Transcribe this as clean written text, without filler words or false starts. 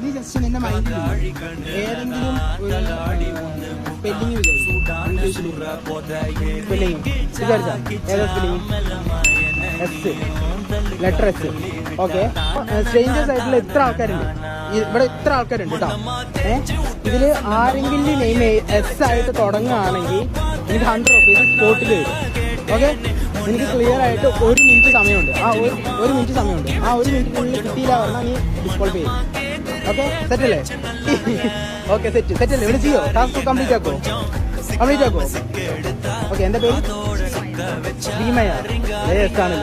നീ ജസ്റ്റ് നിന്റെ മൈൻഡിൽ ഏതെങ്കിലും spelling letter S. Okay, strangers ആയിട്ടുള്ള ഇത്ര ആൾക്കാരുണ്ട് ഇവിടെ, ഇത്ര ആൾക്കാരുണ്ട് കേട്ടോ. ഇതിൽ ആരെങ്കിലും നെയിം എസ് ആയിട്ട് തുടങ്ങുകയാണെങ്കിൽ എനിക്ക് 100 rupees സ്പോട്ടിൽ വരും. ഓക്കെ, എനിക്ക് ക്ലിയർ ആയിട്ട് 1 മിനിറ്റ് സമയമുണ്ട്. ആ ഒരു മിനിറ്റ് സമയമുണ്ട്. ആ 1 മിനിറ്റിനുള്ളിൽ കിട്ടിയില്ല പറഞ്ഞാൽ നീ ഡിസ്ക്വാളിഫൈ ചെയ്യും. ഓക്കെ, സെറ്റല്ലേ? ഓക്കെ, സെറ്റല്ലേ? ഇവിടെ ചെയ്യോ? Task complete ആക്കോ? ഓക്കെ, എൻ്റെ പേര് ഭീമയ. ആണല്ലോ.